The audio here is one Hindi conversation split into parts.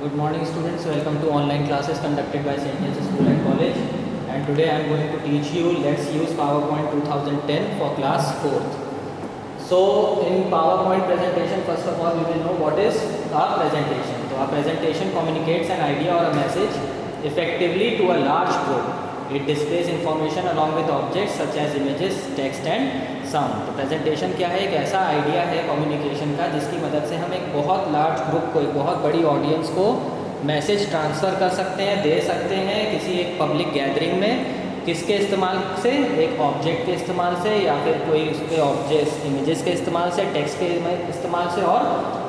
Good morning students, welcome to online classes conducted by St. James School and College, and today I am going to teach you let's use PowerPoint 2010 for class 4th. So in PowerPoint presentation, first of all we will know what is our presentation. So our presentation communicates an idea or a message effectively to a large group. It displays information along with objects such as images, text and sound. तो प्रेजेंटेशन क्या है? एक ऐसा आइडिया है कम्युनिकेशन का जिसकी मदद से हम एक बहुत लार्ज ग्रुप को, एक बहुत बड़ी ऑडियंस को मैसेज ट्रांसफ़र कर सकते हैं, दे सकते हैं किसी एक पब्लिक गैदरिंग में। किसके इस्तेमाल से? एक ऑब्जेक्ट के इस्तेमाल से, या फिर कोई उसके ऑब्जेक्ट्स इमेजेस के इस्तेमाल से, टेक्स्ट के इस्तेमाल से और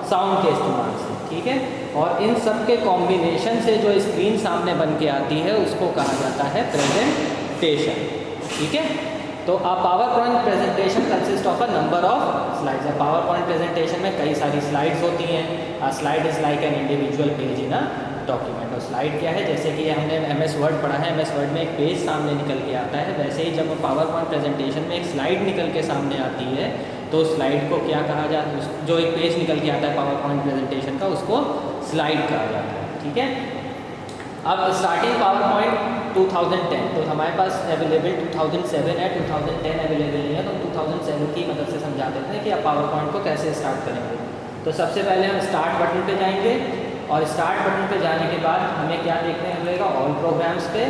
साउंड के इस्तेमाल से। ठीक है, और इन सब के कॉम्बिनेशन से जो स्क्रीन सामने बन के आती है उसको कहा जाता है प्रेजेंटेशन। ठीक है, तो a PowerPoint presentation consists of a number of slides। अब PowerPoint presentation में कई सारी slides होती हैं। A slide is like an individual page in a document। और slide क्या है? जैसे कि हमने MS Word पढ़ा है, MS Word में एक पेज सामने निकल के आता है, वैसे ही जब PowerPoint presentation में एक slide निकल के सामने आती है तो slide को क्या कहा जाता है? जो एक पेज निकल के आता है PowerPoint presentation का, उसको slide कहा जाता है। ठीक है, अब स्टार्टिंग PowerPoint 2010, तो हमारे पास अवेलेबल 2007 है, 2010 अवेलेबल नहीं है, तो 2007 की मदद से समझा देते हैं कि आप PowerPoint को कैसे स्टार्ट करेंगे। तो सबसे पहले हम स्टार्ट बटन पे जाएंगे, और स्टार्ट बटन पे जाने के बाद हमें क्या देखने मिलेगा? ऑल प्रोग्राम्स पे।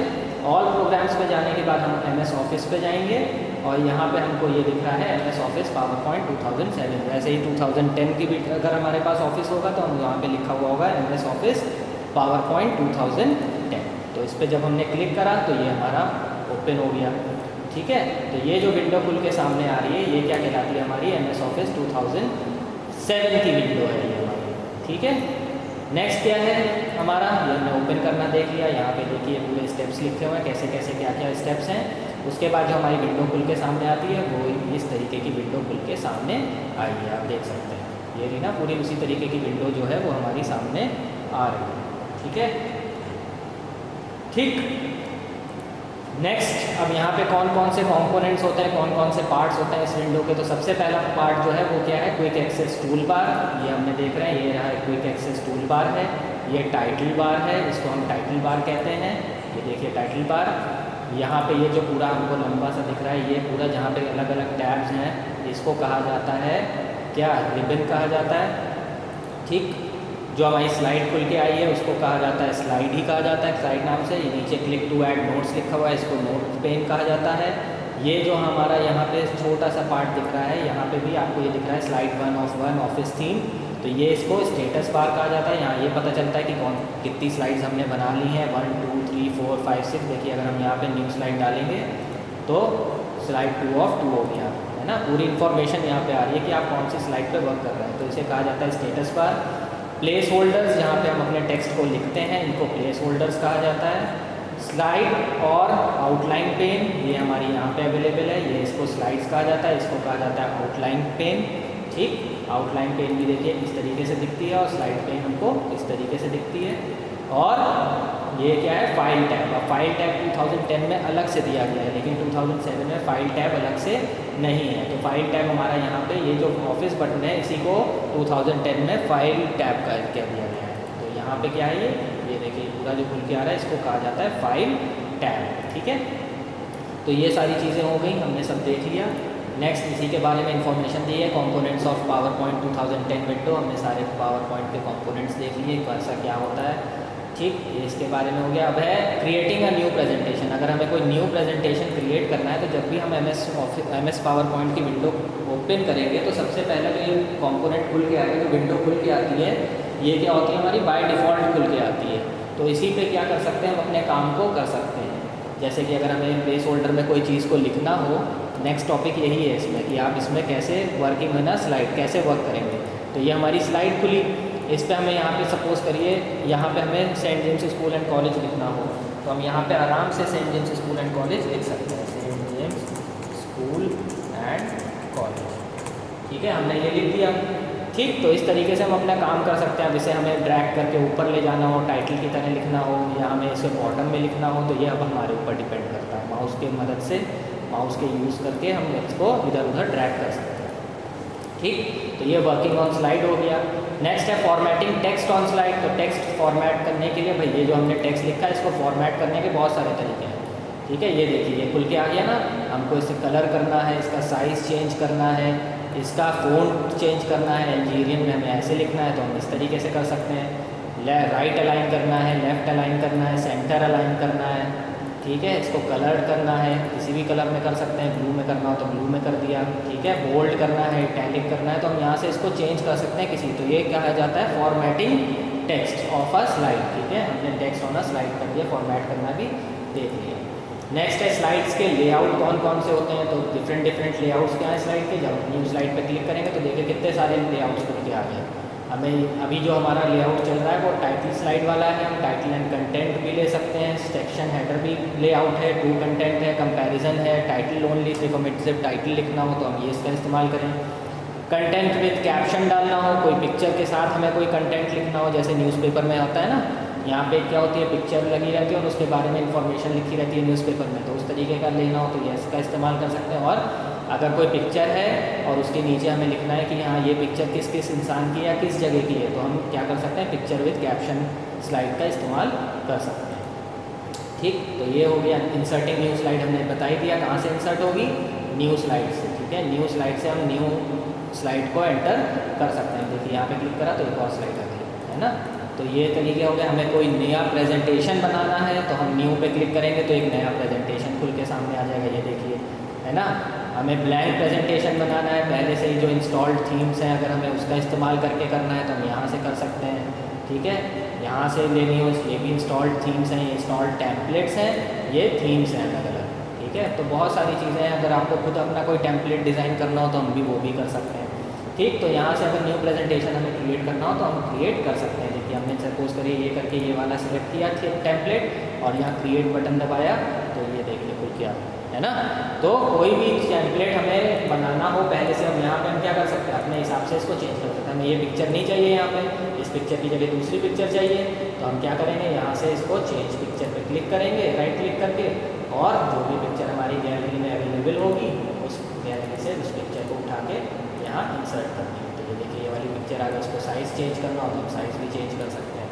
ऑल प्रोग्राम्स पे जाने के बाद हम MS ऑफिस पे जाएंगे, और यहाँ पे हमको ये दिख रहा है MS ऑफिस PowerPoint 2007। वैसे ही 2010 की भी अगर हमारे पास ऑफिस होगा तो हम यहाँ पे लिखा हुआ होगा MS ऑफिस PowerPoint 2010। तो इस पर जब हमने क्लिक करा तो ये हमारा ओपन हो गया। ठीक है, तो ये जो विंडो खुल के सामने आ रही है ये क्या कहलाती है? हमारी MS ऑफिस 2007 की विंडो है ये हमारी। ठीक है, नेक्स्ट क्या है हमारा? ये हमने ओपन करना देख लिया। यहाँ पे देखिए पूरे स्टेप्स लिखे हुए हैं, कैसे कैसे क्या क्या स्टेप्स हैं। उसके बाद जो हमारी विंडो खुल के सामने आती है वो इस तरीके की विंडो खुल के सामने आई है, आप देख सकते हैं। ये रही ना पूरी उसी तरीके की विंडो जो है वो हमारी सामने आ रही है। ठीक है, ठीक। नेक्स्ट, अब यहाँ पे कौन कौन से कंपोनेंट्स होते हैं, कौन कौन से पार्ट्स होते हैं इस विंडो के? तो सबसे पहला पार्ट जो है वो क्या है? Quick access tool bar. ये हमने देख रहे हैं, ये रहा क्विक एक्सेस टूल बार है। ये टाइटल बार है, इसको हम टाइटल बार कहते हैं। ये देखिए टाइटल बार। यहाँ पे ये जो पूरा हमको लंबा सा दिख रहा है, ये पूरा जहाँ पे अलग अलग टैब्स हैं, इसको कहा जाता है क्या? रिबन कहा जाता है। ठीक, जो हमारी स्लाइड खुल के आई है उसको कहा जाता है स्लाइड ही कहा जाता है, स्लाइड नाम से। ये नीचे क्लिक टू ऐड नोट्स लिखा हुआ है, इसको नोट पेन कहा जाता है। ये जो हमारा यहाँ पे छोटा सा पार्ट दिख रहा है, यहाँ पे भी आपको ये दिख रहा है स्लाइड 1 ऑफ 1 ऑफिस थीम, तो ये इसको स्टेटस बार कहा जाता है। यहाँ ये पता चलता है कि कितनी स्लाइड्स हमने बना ली हैं, 1 2 3 4 5 6। देखिए अगर हम यहाँ पे न्यू स्लाइड डालेंगे तो स्लाइड 2 ऑफ 2 हो गया है ना। पूरी इन्फॉर्मेशन यहाँ पे आ रही है कि आप कौन सी स्लाइड पे वर्क कर रहे हैं, तो इसे कहा जाता है स्टेटस बार। प्लेस होल्डर्स, जहाँ पे हम अपने टेक्स्ट को लिखते हैं, इनको प्लेस होल्डर्स कहा जाता है। स्लाइड और आउटलाइन पेन, ये हमारी यहाँ पे अवेलेबल है, ये इसको स्लाइड्स कहा जाता है, इसको कहा जाता है आउटलाइन पेन। ठीक, आउटलाइन पेन भी देखिए इस तरीके से दिखती है, और स्लाइड पेन हमको इस तरीके से दिखती है। और ये क्या है? File tab. अब फाइल टैब 2010 में अलग से दिया गया है, लेकिन 2007 में फाइल टैब अलग से नहीं है। तो फाइल टैब हमारा यहाँ पे ये जो ऑफिस बटन है इसी को 2010 में फाइल टैब का क्या दिया गया है। तो यहाँ पे क्या है? ये देखिए पूरा जो खुल के आ रहा है इसको कहा जाता है फाइल टैब। ठीक है, तो ये सारी चीज़ें हो गई, हमने सब देख लिया। नेक्स्ट इसी के बारे में इंफॉर्मेशन दी है, कंपोनेंट्स ऑफ PowerPoint 2010 विंडो। हमने सारे PowerPoint के कंपोनेंट्स देख लिए, कैसा क्या होता है। ठीक, ये इसके बारे में हो गया। अब है क्रिएटिंग अ न्यू प्रेजेंटेशन। अगर हमें कोई न्यू प्रेजेंटेशन क्रिएट करना है तो जब भी हम MS PowerPoint की विंडो ओपन करेंगे तो सबसे पहले जो ये कंपोनेंट खुल के आएगा, जो विंडो खुल के आती है, ये क्या होती है? हमारी बाय डिफ़ॉल्ट खुल के आती है। तो इसी पे क्या कर सकते हैं? हम अपने काम को कर सकते हैं। जैसे कि अगर हमें प्लेस होल्डर में कोई चीज़ को लिखना हो, नेक्स्ट टॉपिक यही है इसमें कि आप इसमें कैसे वर्किंग है ना, स्लाइड कैसे वर्क करेंगे। तो ये हमारी स्लाइड खुली, इस पे हमें यहाँ पे सपोज करिए यहाँ पे हमें saint James school and college लिखना हो, तो हम यहाँ पे आराम से saint James school and college लिख सकते हैं, saint James school and college. ठीक है, हमने ये लिख दिया। ठीक, तो इस तरीके से हम अपना काम कर सकते हैं। अब इसे हमें ड्रैग करके ऊपर ले जाना हो, टाइटल की तरह लिखना हो, या हमें इसे बॉटम में लिखना हो, तो ये अब हमारे ऊपर डिपेंड करता है। माउस की मदद से, माउस के यूज़ करके हम इसको इधर उधर ड्रैग कर सकते हैं। ठीक, तो ये वर्किंग ऑन स्लाइड हो गया। नेक्स्ट है फॉर्मेटिंग टेक्स्ट ऑन स्लाइड। तो टेक्स्ट फॉर्मेट करने के लिए भाई ये जो हमने टेक्स्ट लिखा है इसको फॉर्मेट करने के बहुत सारे तरीके हैं। ठीक है, ये देखिए ये खुल के आ गया ना। हमको इसे कलर करना है, इसका साइज़ चेंज करना है, इसका फ़ॉन्ट चेंज करना है। एल्जीरियन में हमें ऐसे लिखना है तो हम इस तरीके से कर सकते हैं। राइट अलाइन करना है, लेफ़्ट अलाइन करना है, सेंटर अलाइन करना है। ठीक है, इसको कलर करना है, किसी भी कलर में कर सकते हैं। ब्लू में करना हो तो ब्लू में कर दिया। ठीक है, बोल्ड करना है, इटैलिक करना है, तो हम यहाँ से इसको चेंज कर सकते हैं किसी। तो ये कहा जाता है formatting text of a slide. ठीक है, हमने टेक्स्ट ऑन अ स्लाइड कर दिया, फॉर्मेट करना भी देख लिया। नेक्स्ट है स्लाइड्स के लेआउट कौन कौन से होते हैं। तो डिफरेंट लेआउट्स क्या हैं स्लाइड के। जब न्यू स्लाइड पे क्लिक करेंगे तो देखिए कितने सारे लेआउट्स खुल के आ गए। हमें अभी जो हमारा लेआउट चल रहा है वो टाइटल स्लाइड वाला है। हम टाइटल एंड कंटेंट भी ले सकते हैं, सेक्शन हेडर भी लेआउट है, टू कंटेंट है, कंपैरिजन है, टाइटल ओनली, सिर्फ हमें सिर्फ टाइटल लिखना हो तो हम ये इसका इस्तेमाल करें। कंटेंट विद कैप्शन डालना हो, कोई पिक्चर के साथ हमें कोई कंटेंट लिखना हो, जैसे न्यूज़पेपर में होता है ना, यहाँ पे क्या होती है पिक्चर लगी रहती है और उसके बारे में इंफॉर्मेशन लिखी रहती है न्यूज़पेपर में, तो उस तरीके का लेना हो तो ये इसका इस्तेमाल कर सकते हैं। और अगर कोई पिक्चर है और उसके नीचे हमें लिखना है कि हाँ ये पिक्चर किस किस इंसान की या किस जगह की है, तो हम क्या कर सकते हैं पिक्चर विद कैप्शन स्लाइड का इस्तेमाल कर सकते हैं। ठीक, तो ये हो गया इंसर्टिंग न्यू स्लाइड। हमने बता ही दिया कहाँ से इंसर्ट होगी, न्यू स्लाइड से। ठीक है, न्यू स्लाइड से हम न्यू स्लाइड को एंटर कर सकते हैं। देखिए यहाँ पे क्लिक करा तो एक और स्लाइड आ गई, है ना। तो ये तरीके हो गए। हमें कोई नया प्रेजेंटेशन बनाना है तो हम न्यू पे क्लिक करेंगे तो एक नया प्रेजेंटेशन खुल के सामने आ जाएगा, ये देखिए, है ना। हमें ब्लैंक प्रेजेंटेशन बनाना है, पहले से ही जो इंस्टॉल्ड थीम्स हैं अगर हमें उसका इस्तेमाल करके करना है तो हम यहाँ से कर सकते हैं। ठीक है, यहाँ से लेनी हो, ये भी इंस्टॉल्ड थीम्स हैं, ये इंस्टॉल्ड टेम्पलेट्स हैं, ये थीम्स हैं अलग अलग। ठीक है, तो बहुत सारी चीज़ें हैं। अगर आपको खुद अपना कोई टेम्पलेट डिज़ाइन करना हो तो हम भी वो भी कर सकते हैं। ठीक, तो यहाँ से अगर न्यू प्रेजेंटेशन हमें क्रिएट करना हो तो हम क्रिएट कर सकते हैं। देखिए हमने सपोज करिए ये करके ये वाला सिलेक्ट किया टेम्पलेट और यहाँ क्रिएट बटन दबाया तो ये देखिए खुल गया, है ना। तो कोई भी टेम्पलेट हमें बनाना हो पहले से हम यहाँ पे हम क्या कर सकते हैं अपने हिसाब से इसको चेंज कर सकते हैं। हमें ये पिक्चर नहीं चाहिए, यहाँ पे इस पिक्चर की जगह दूसरी पिक्चर चाहिए, तो हम क्या करेंगे यहाँ से इसको चेंज पिक्चर पे क्लिक करेंगे राइट क्लिक करके, और जो भी पिक्चर हमारी गैलरी में अवेलेबल होगी उस गैलरी से उस पिक्चर को उठा के यहाँ इंसर्ट कर देंगे। तो ये देखिए ये वाली पिक्चर आ गई, इसको साइज़ चेंज करना हो तो हम साइज़ भी चेंज कर सकते हैं।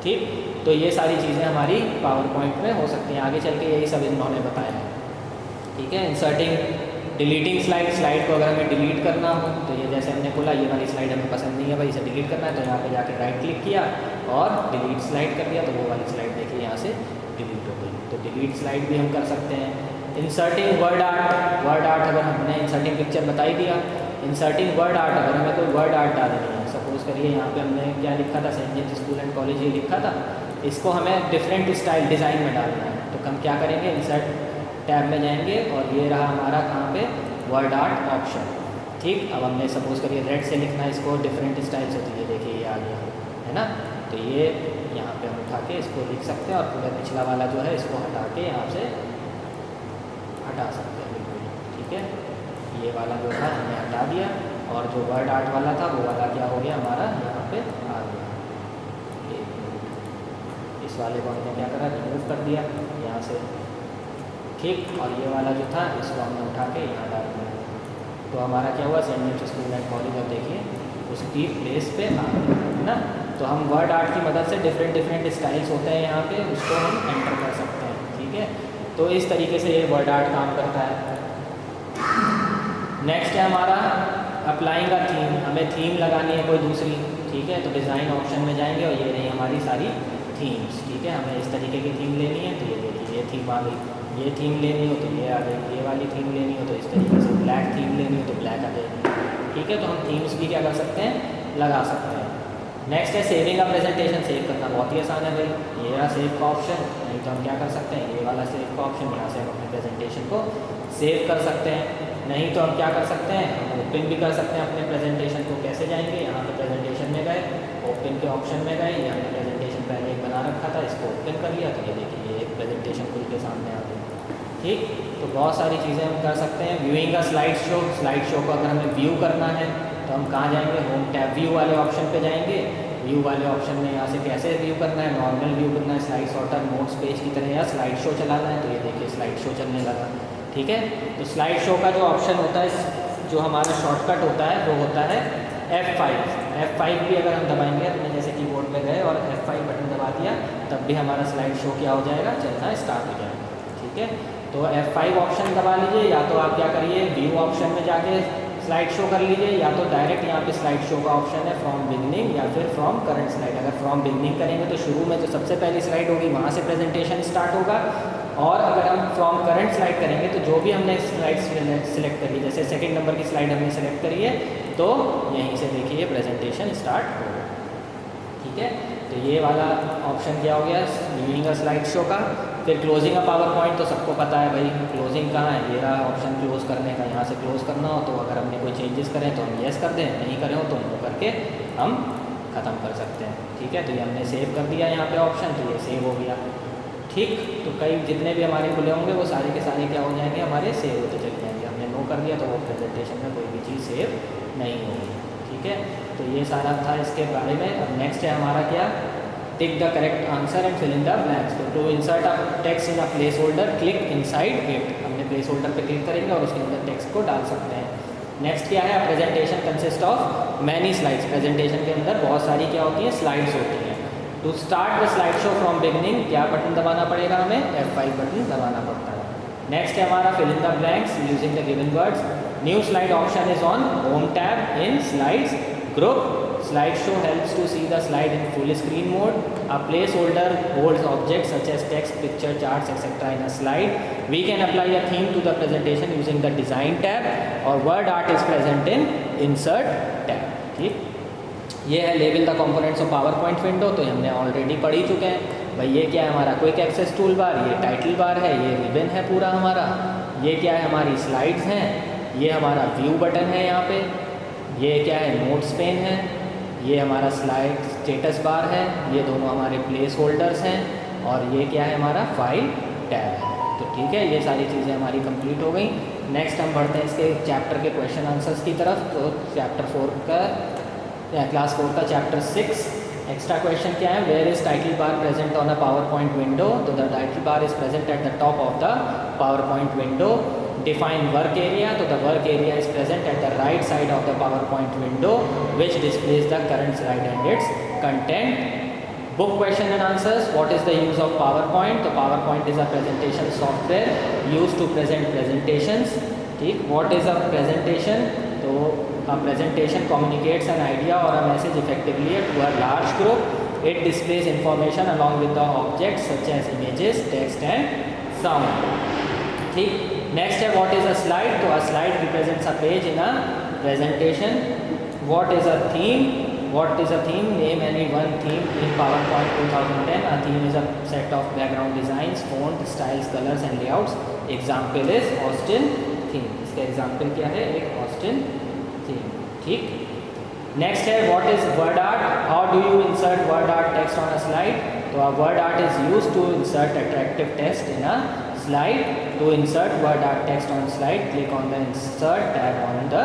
ठीक, तो ये सारी चीज़ें हमारी पावर पॉइंट में हो सकती हैं। आगे चल के यही सब इन्होंने बताया है। ठीक है, इंसर्टिंग डिलीटिंग स्लाइड को अगर हमें डिलीट करना हो तो ये जैसे हमने बोला ये वाली स्लाइड हमें पसंद नहीं है भाई, इसे डिलीट करना है, तो यहाँ पे जाके राइट क्लिक किया और डिलीट स्लाइड कर दिया, तो वो वाली स्लाइड देखिए यहाँ से डिलीट हो गई। तो डिलीट स्लाइड भी हम कर सकते हैं। इंसर्टिंग वर्ड आर्ट अगर हमने इंसर्टिंग पिक्चर बता ही दिया। इंसर्टिंग वर्ड आर्ट अगर हमें कोई वर्ड आर्ट डालनी है, सपोज करिए यहाँ पे हमने क्या लिखा था, saint James school and college ये लिखा था, इसको हमें डिफरेंट स्टाइल डिज़ाइन में डालना है, तो हम क्या करेंगे इंसर्ट टैब में जाएंगे और ये रहा हमारा कहाँ पे वर्ड आर्ट ऑप्शन। ठीक, अब हमने सपोज करिए रेड से लिखना है इसको डिफरेंट स्टाइल से, तो ये देखिए ये आ गया, है ना। तो ये यहाँ पे हम उठा के इसको लिख सकते हैं और पूरा पिछला वाला जो है इसको हटा के यहाँ से हटा सकते हैं बिल्कुल। ठीक है, ये वाला जो था हमने हटा दिया और जो वर्ड आर्ट वाला था वो वाला क्या हो गया हमारा यहाँ पे आ गया। इस वाले को हमने क्या करा रिमूव कर दिया यहाँ से। ठीक, और ये वाला जो था इसको हमने उठा के यहाँ डाल दिया, तो हमारा क्या हुआ saint James school and college, अब देखिए उसकी प्लेस पे आ गया, है ना। तो हम वर्ड आर्ट की मदद से डिफरेंट स्टाइल्स होते हैं यहाँ पे, उसको हम एंटर कर सकते हैं। ठीक है, तो इस तरीके से ये वर्ड आर्ट काम करता है। नेक्स्ट है हमारा अप्लाइंग अ थीम। हमें थीम लगानी है कोई दूसरी। ठीक है, तो डिज़ाइन ऑप्शन में जाएंगे और ये रही हमारी सारी थीम्स। ठीक है, हमें इस तरीके की थीम लेनी है तो ये देखिए ये थीम आ गई, ये थीम लेनी हो तो ये आ गई, ये वाली थीम लेनी हो तो इस तरीके से, ब्लैक थीम लेनी हो तो ब्लैक आ जाएगी। ठीक है, तो हम थीम्स भी क्या कर सकते हैं लगा सकते हैं। नेक्स्ट है सेविंग अ प्रेजेंटेशन। सेव करना बहुत ही आसान है भाई, ये रहा सेव का ऑप्शन, नहीं तो हम क्या कर सकते हैं ये वाला सेव का ऑप्शन, यहाँ से हम अपनी प्रेजेंटेशन को सेव कर सकते हैं। नहीं तो हम क्या कर सकते हैं हम ओपन भी कर सकते हैं अपने प्रेजेंटेशन को। कैसे जाएंगे, यहाँ पे प्रेजेंटेशन में गए, ओपन के ऑप्शन में गए, ये हमने प्रेजेंटेशन पहले एक बना रखा था, इसको ओपन कर लिया तो ये देखिए ये एक प्रेजेंटेशन खुल के सामने आ गई। ठीक, तो बहुत सारी चीज़ें हम कर सकते हैं। व्यूइंग का स्लाइड शो को अगर हमें व्यू करना है तो हम कहाँ जाएंगे, होम टैब व्यू वाले ऑप्शन पे जाएंगे। व्यू वाले ऑप्शन में यहाँ से कैसे व्यू करना है, नॉर्मल व्यू करना है, स्लाइड सॉर्टर, नोट्स पेज की तरह, या स्लाइड शो चलाना है, तो ये देखिए स्लाइड शो चलने लगा। ठीक है, तो स्लाइड शो का जो ऑप्शन होता है, जो हमारा शॉर्टकट होता है वो होता है F5। F5 भी अगर हम दबाएंगे, अपने जैसे कीबोर्ड पे गए और F5 बटन दबा दिया, तब भी हमारा स्लाइड शो क्या हो जाएगा, चलना स्टार्ट हो जाएगा। ठीक है, तो F5 ऑप्शन दबा लीजिए, या तो आप क्या करिए व्यू ऑप्शन में जाके स्लाइड शो कर लीजिए, या तो डायरेक्ट यहाँ पे स्लाइड शो का ऑप्शन है फ्रॉम बिगनिंग या फिर फ्रॉम करंट स्लाइड। अगर फ्रॉम बिगनिंग करेंगे तो शुरू में जो सबसे पहली स्लाइड होगी वहाँ से प्रेजेंटेशन स्टार्ट होगा, और अगर हम फ्रॉम करंट स्लाइड करेंगे तो जो भी हमने स्लाइड सिलेक्ट करी, जैसे सेकंड नंबर की स्लाइड हमने सेलेक्ट करी है, तो यहीं से देखिए प्रेजेंटेशन स्टार्ट होगा। ठीक है, तो ये वाला ऑप्शन क्या हो गया, व्यूइंग अ स्लाइड शो का। फिर क्लोजिंग अ पावर पॉइंट, तो सबको पता है भाई क्लोजिंग कहाँ है, ये रहा ऑप्शन क्लोज करने का। यहाँ से क्लोज करना हो तो अगर हमने कोई चेंजेस करें तो हम येस कर दें, नहीं करें हो तो नो करके हम ख़त्म कर सकते हैं। ठीक है, तो ये हमने सेव कर दिया यहाँ पे ऑप्शन, तो ये सेव हो गया। ठीक, तो कई जितने भी हमारे खुले होंगे वो सारे के सारे क्या हो जाएंगे, हमारे सेव होते चले जाएंगे। हमने नो कर दिया तो वो प्रेजेंटेशन में कोई भी चीज़ सेव नहीं होगी। ठीक है, तो ये सारा था इसके बारे में। अब नेक्स्ट है हमारा क्या, tick the correct answer and fill in the blanks. तो to insert a text in a placeholder click inside it, हमने प्लेस होल्डर पे क्लिक करेंगे और उसके अंदर टेक्स्ट को डाल सकते हैं। नेक्स्ट क्या है, presentation consist of many slides. Presentation के अंदर बहुत सारी क्या होती हैं, स्लाइड्स होती हैं। To start the slide show from beginning, क्या बटन दबाना पड़ेगा हमें, F5 बटन दबाना पड़ता है। नेक्स्ट है हमारा fill in the blanks using the given words. New slide option is on home tab in slides group. Slide show helps to see the slide in full screen mode. A placeholder holds objects such as text, picture, charts, etc. in a slide. We can apply a theme to the presentation using the design tab, or word art is present in insert tab. ठीक, ये है label the components of power point window, तो हमने ऑलरेडी पढ़ ही चुके हैं भाई। ये क्या है हमारा क्विक एक्सेस टूल बार, ये टाइटल बार है, ये रिबन है पूरा हमारा, ये क्या है हमारी स्लाइड्स हैं, ये हमारा व्यू बटन है यहाँ पे, ये क्या है नोट्स पेन है, ये हमारा स्लाइड स्टेटस बार है, ये दोनों हमारे प्लेस होल्डर्स हैं, और ये क्या है हमारा फाइल टैब है। तो ठीक है, ये सारी चीज़ें हमारी कंप्लीट हो गई। नेक्स्ट हम बढ़ते हैं इसके चैप्टर के क्वेश्चन आंसर्स की तरफ। तो चैप्टर 4 का या क्लास 4 का चैप्टर 6 एक्स्ट्रा क्वेश्चन क्या है, where is title bar present on a PowerPoint window. तो the title bar is present at the top of the PowerPoint window. Define work area, तो the work area is present at the right side of the PowerPoint window which displays the current slide and its content. Book question and answers. What is the use of PowerPoint? तो PowerPoint is a presentation software used to present presentations. ठीक, what is a presentation? तो a presentation communicates an idea or a message effectively to a large group. It displays information along with the objects such as images, text and sound. ठीक, नेक्स्ट है व्हाट इज़ अ स्लाइड। तो अ slide represents a page in a presentation. What is a theme, what is a theme, name any one theme in PowerPoint 2010। A theme is a set of background designs, font styles, colours and layouts. Example is Austin theme, इसका एग्जाम्पल क्या है, एक ऑस्टिन थीम। ठीक, नेक्स्ट है what is word art. How do you insert word art text on a slide. तो a word art is used to insert attractive text in a slide. To insert word art text on slide, click on the insert tab on the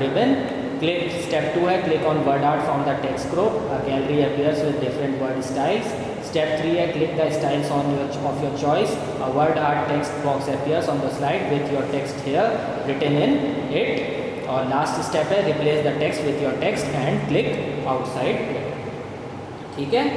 ribbon. Click step 2 है click on word art from the text group. A gallery appears with different word styles. Step 3 है click the styles of your choice. A word art text box appears on the slide with your text here written in it. और last step है replace the text with your text and click outside it. ठीक है,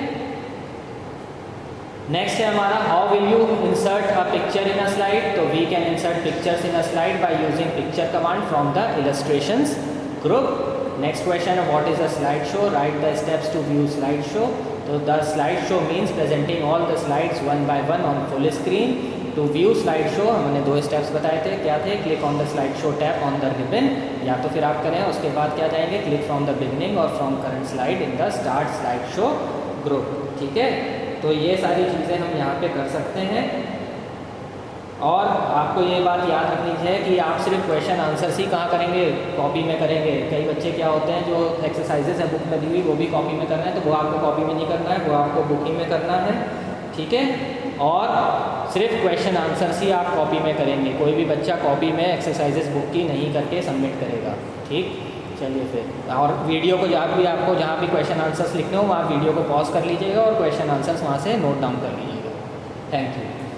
नेक्स्ट है हमारा how will you insert a picture in a slide. तो we can insert pictures in a slide by using picture command from the illustrations group. Next question है what is a slide show, write the steps to view slide show. तो the slide show means presenting all the slides one by one on full screen. To view slide show हमने 2 स्टेप्स बताए थे, क्या थे, click on the slide show tab on the ribbon, या तो फिर आप करें उसके बाद क्या जाएंगे क्लिक फ्रॉम द बिगनिंग और from current slide in the start slide show group. ठीक है, तो ये सारी चीज़ें हम यहाँ पे कर सकते हैं। और आपको ये बात याद रखनी है कि आप सिर्फ क्वेश्चन आंसर्स ही कहाँ करेंगे, कॉपी में करेंगे। कई बच्चे क्या होते हैं जो एक्सरसाइजेस हैं बुक में दी हुई वो भी कॉपी में करना है, तो वो आपको कॉपी में नहीं करना है, वो आपको बुक ही में करना है। ठीक है, और सिर्फ क्वेश्चन आंसर्स ही आप कॉपी में करेंगे। कोई भी बच्चा कॉपी में एक्सरसाइजेस बुक की नहीं करके सबमिट करेगा। ठीक, चलिए फिर, और वीडियो को जहाँ भी आपको जहाँ भी क्वेश्चन आंसर्स लिखने हो आप वीडियो को पॉज कर लीजिएगा और क्वेश्चन आंसर्स वहाँ से नोट डाउन कर लीजिएगा। Thank you.